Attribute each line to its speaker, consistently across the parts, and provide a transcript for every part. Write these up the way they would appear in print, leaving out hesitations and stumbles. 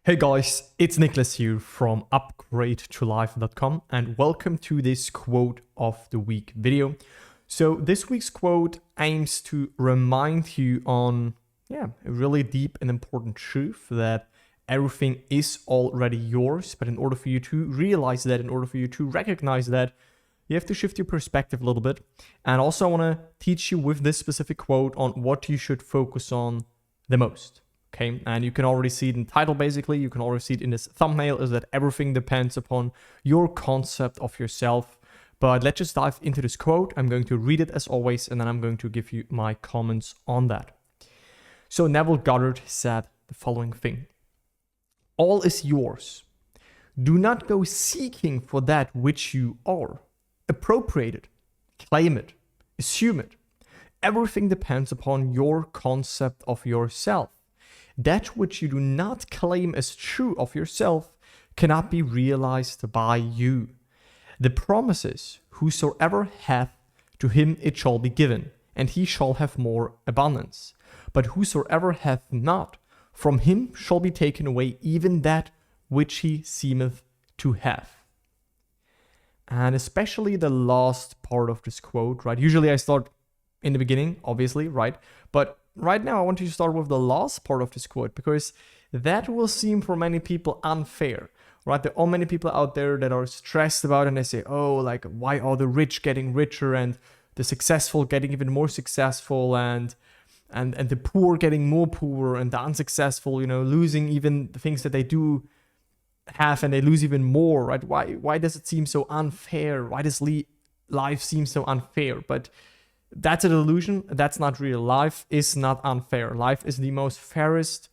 Speaker 1: Hey guys, it's Nicholas here from upgradetolife.com and welcome to this quote of the week video. So this week's quote aims to remind you on a really deep and important truth that everything is already yours, but in order for you to realize that, in order for you to recognize that, you have to shift your perspective a little bit. And also I want to teach you with this specific quote on what you should focus on the most. Okay, and you can already see it in the title, basically. You can already see it in this thumbnail, is that everything depends upon your concept of yourself. But let's just dive into this quote. I'm going to read it as always, and then I'm going to give you my comments on that. So Neville Goddard said the following thing. All is yours. Do not go seeking for that which you are. Appropriate it, claim it, assume it. Everything depends upon your concept of yourself. That which you do not claim as true of yourself cannot be realized by you. The promise is, whosoever hath, to him it shall be given, and he shall have more abundance. But whosoever hath not, from him shall be taken away even that which he seemeth to have. And especially the last part of this quote, right? Usually I start in the beginning, obviously, right? But right now I want you to start with the last part of this quote, because that will seem for many people unfair, right? There are many people out there that are stressed about it, and they say, oh, like, why are the rich getting richer and the successful getting even more successful and the poor getting more poor and the unsuccessful, losing even the things that they do have and they lose even more, right? Why does it seem so unfair? Why does life seem so unfair? But that's a delusion. That's not real. Life is not unfair. Life is the most fairest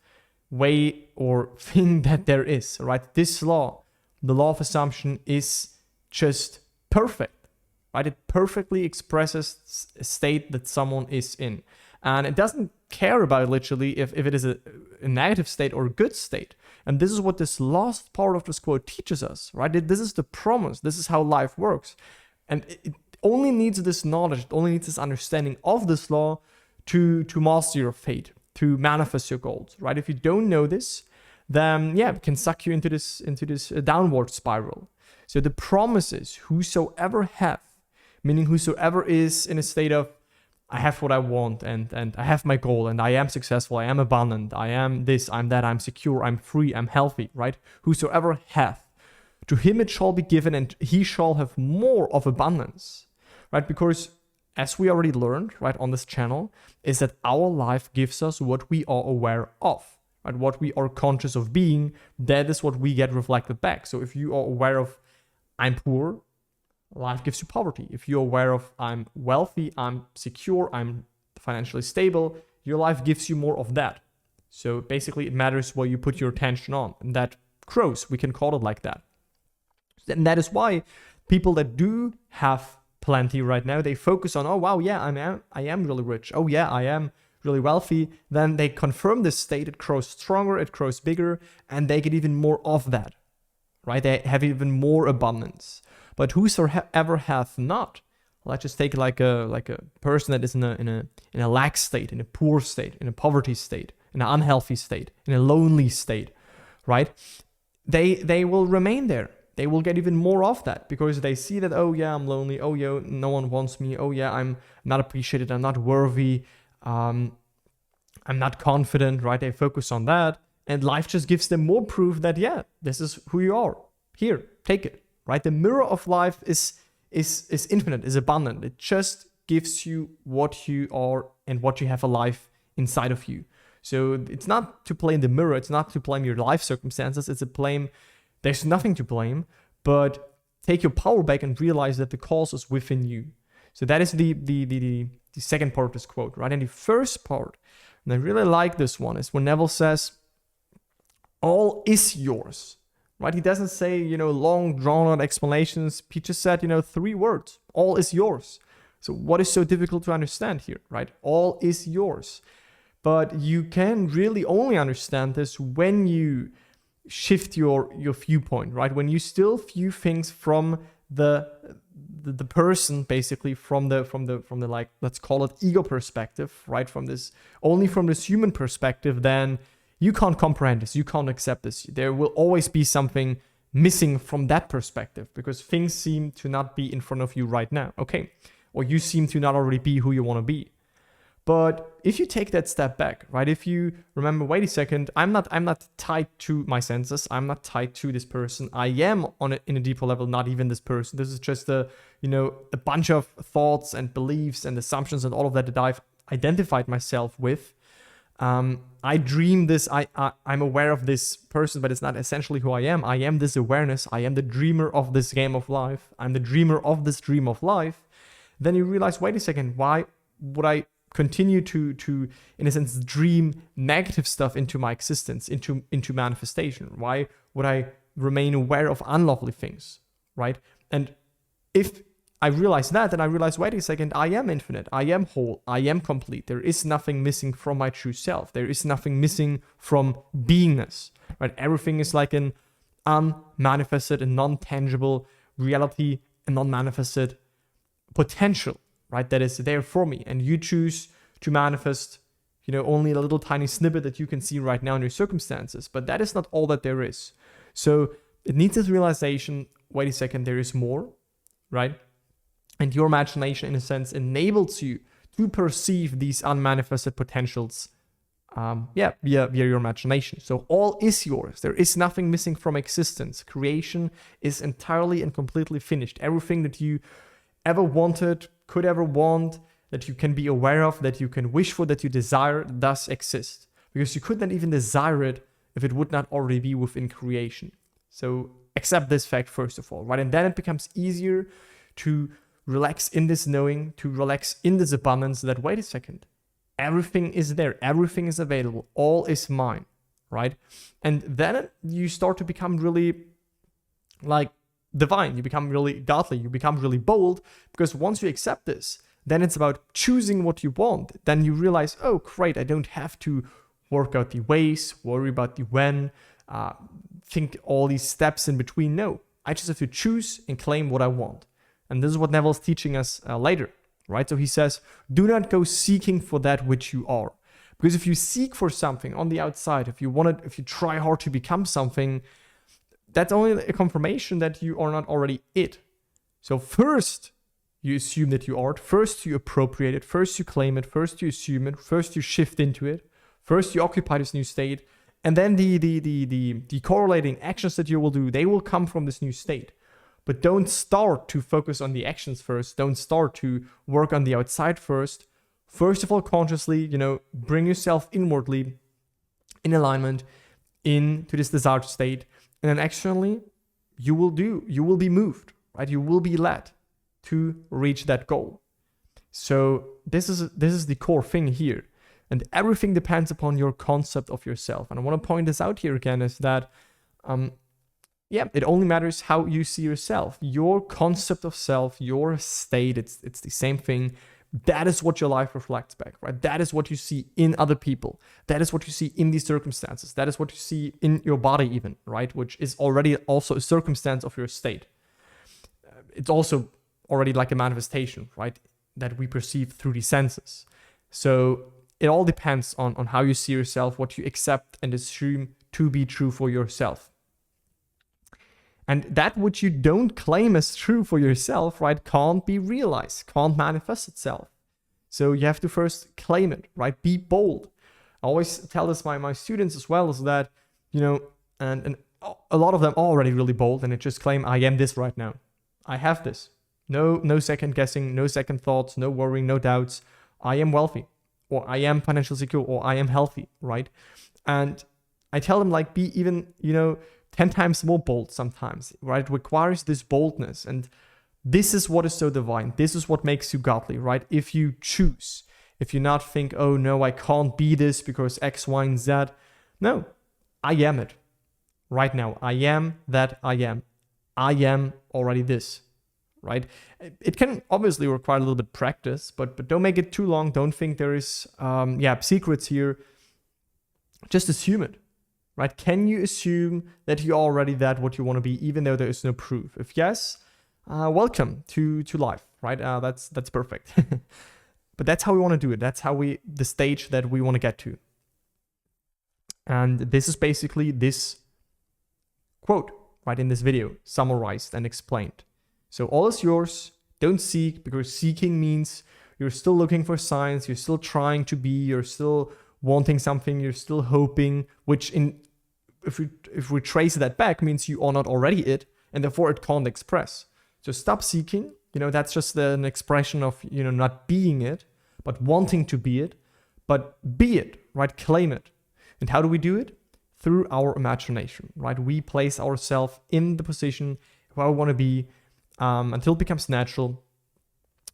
Speaker 1: way or thing that there is, right? This law, the law of assumption, is just perfect, right? It perfectly expresses a state that someone is in. And it doesn't care about literally if it is a negative state or a good state. And this is what this last part of this quote teaches us, right? This is the promise. This is how life works. And it only needs this knowledge, it only needs this understanding of this law to master your fate, to manifest your goals, right? If you don't know this, then it can suck you into this downward spiral. So the promise is, whosoever hath, meaning whosoever is in a state of, I have what I want and I have my goal and I am successful, I am abundant, I am this, I'm that, I'm secure, I'm free, I'm healthy, right? Whosoever hath, to him it shall be given and he shall have more of abundance, right? Because as we already learned, right, on this channel, is that our life gives us what we are aware of, right? What we are conscious of being, that is what we get reflected back. So if you are aware of, I'm poor, life gives you poverty. If you're aware of, I'm wealthy, I'm secure, I'm financially stable, your life gives you more of that. So basically it matters what you put your attention on, and that grows. We can call it like that. And that is why people that do have plenty right now, they focus on, oh wow, yeah, I am really rich. Oh yeah, I am really wealthy. Then they confirm this state, it grows stronger, it grows bigger, and they get even more of that, right? They have even more abundance. But whosoever hath not, let's just take like a person that is in a lack state, in a poor state, in a poverty state, in an unhealthy state, in a lonely state, right? They will remain there. They will get even more of that because they see that, oh yeah, I'm lonely. Oh yeah, no one wants me. Oh yeah, I'm not appreciated. I'm not worthy. I'm not confident, right? They focus on that. And life just gives them more proof that, yeah, this is who you are. Here, take it, right? The mirror of life is infinite, is abundant. It just gives you what you are and what you have alive inside of you. So it's not to blame the mirror. It's not to blame your life circumstances. It's a blame. There's nothing to blame, but take your power back and realize that the cause is within you. So that is the second part of this quote, right? And the first part, and I really like this one, is when Neville says, all is yours, right? He doesn't say, long drawn out explanations. He just said, 3 words, all is yours. So what is so difficult to understand here, right? All is yours. But you can really only understand this when you shift your viewpoint, right? When you still view things from the person, basically from the like, let's call it ego perspective, right? From this human perspective, then You can't comprehend this. You can't accept this. There will always be something missing from that perspective because things seem to not be in front of you right now. Okay. Or you seem to not already be who you want to be. But if you take that step back, right? If you remember, wait a second, I'm not tied to my senses. I'm not tied to this person. I am in a deeper level, not even this person. This is just a bunch of thoughts and beliefs and assumptions and all of that I've identified myself with. I dream this. I'm aware of this person, but it's not essentially who I am. I am this awareness. I am the dreamer of this game of life. I'm the dreamer of this dream of life. Then you realize, wait a second, why would I continue to in a sense dream negative stuff into my existence, into manifestation? Why would I remain aware of unlovely things, right? And if I realize that, then I realize, wait a second, I am infinite, I am whole, I am complete. There is nothing missing from my true self. There is nothing missing from beingness, right? Everything is like an unmanifested and non-tangible reality, and non-manifested potential, right? That is there for me. And you choose to manifest, only a little tiny snippet that you can see right now in your circumstances. But that is not all that there is. So it needs this realization, wait a second, there is more, right? And your imagination, in a sense, enables you to perceive these unmanifested potentials, via your imagination. So all is yours. There is nothing missing from existence. Creation is entirely and completely finished. Everything that you ever wanted, could ever want, that you can be aware of, that you can wish for, that you desire, does exist. Because you could not even desire it if it would not already be within creation. So accept this fact first of all, right? And then it becomes easier to relax in this knowing, to relax in this abundance that, wait a second, everything is there, everything is available, all is mine, right? And then you start to become really like divine, you become really godly, you become really bold, because once you accept this, then it's about choosing what you want. Then you realize, oh, great, I don't have to work out the ways, worry about the when, think all these steps in between. No, I just have to choose and claim what I want. And this is what Neville's teaching us later, right? So he says, do not go seeking for that which you are. Because if you seek for something on the outside, if you try hard to become something, that's only a confirmation that you are not already it. So first, you assume that you are it. First, you appropriate it. First, you claim it. First, you assume it. First, you shift into it. First, you occupy this new state. And then the correlating actions that you will do, they will come from this new state. But don't start to focus on the actions first. Don't start to work on the outside first. First of all, consciously, bring yourself inwardly in alignment into this desired state. And then externally, you will be moved, right? You will be led to reach that goal. So this is the core thing here. And everything depends upon your concept of yourself. And I want to point this out here again is that, it only matters how you see yourself. Your concept of self, your state, it's the same thing. That is what your life reflects back, right? That is what you see in other people. That is what you see in these circumstances. That is what you see in your body even, right? Which is already also a circumstance of your state. It's also already like a manifestation, right? That we perceive through the senses. So it all depends on how you see yourself, what you accept and assume to be true for yourself. And that which you don't claim as true for yourself, right, can't be realized, can't manifest itself. So you have to first claim it, right? Be bold. I always tell this my students as well, is that, and a lot of them are already really bold and they just claim, I am this right now. I have this. No second guessing, no second thoughts, no worrying, no doubts. I am wealthy, or I am financially secure, or I am healthy, right? And I tell them, like, be even, 10 times more bold sometimes, right? It requires this boldness. And this is what is so divine. This is what makes you godly, right? If you choose, if you not think, oh no, I can't be this because X, Y, and Z. No, I am it right now. I am that I am. I am already this, right? It can obviously require a little bit of practice, but don't make it too long. Don't think there is, secrets here. Just assume it. Right? Can you assume that you're already that what you want to be, even though there is no proof? If yes, welcome to life, right? That's perfect. But that's how we want to do it. That's the stage that we want to get to. And this is basically this quote right in this video, summarized and explained. So all is yours. Don't seek, because seeking means you're still looking for signs, you're still trying to be, you're still wanting something, you're still hoping, which if we trace that back means you are not already it, and therefore it can't express. So stop seeking. That's just an expression of, not being it, but wanting to be it, but be it, right? Claim it. And how do we do it? Through our imagination, right? We place ourselves in the position where we want to be until it becomes natural,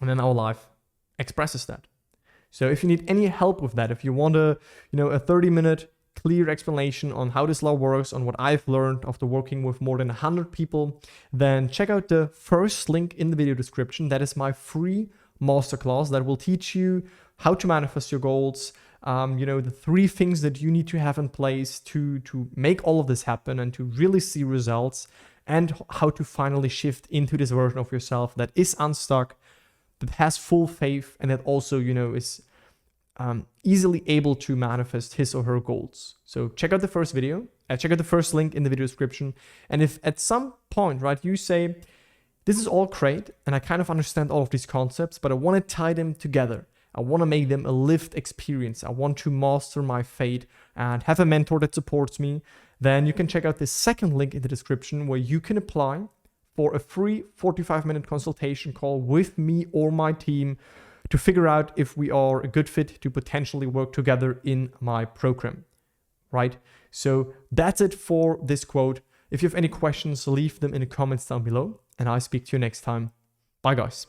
Speaker 1: and then our life expresses that. So if you need any help with that, if you want a 30-minute clear explanation on how this law works, on what I've learned after working with more than 100 people, then check out the first link in the video description. That is my free masterclass that will teach you how to manifest your goals, the 3 things that you need to have in place to make all of this happen and to really see results, and how to finally shift into this version of yourself that is unstuck, that has full faith, and that also, is easily able to manifest his or her goals. So check out the first video, check out the first link in the video description. And if at some point, right, you say, this is all great, and I kind of understand all of these concepts, but I want to tie them together. I want to make them a lived experience. I want to master my fate and have a mentor that supports me. Then you can check out the second link in the description, where you can apply for a free 45-minute consultation call with me or my team to figure out if we are a good fit to potentially work together in my program, right? So that's it for this quote. If you have any questions, leave them in the comments down below, and I'll speak to you next time. Bye, guys.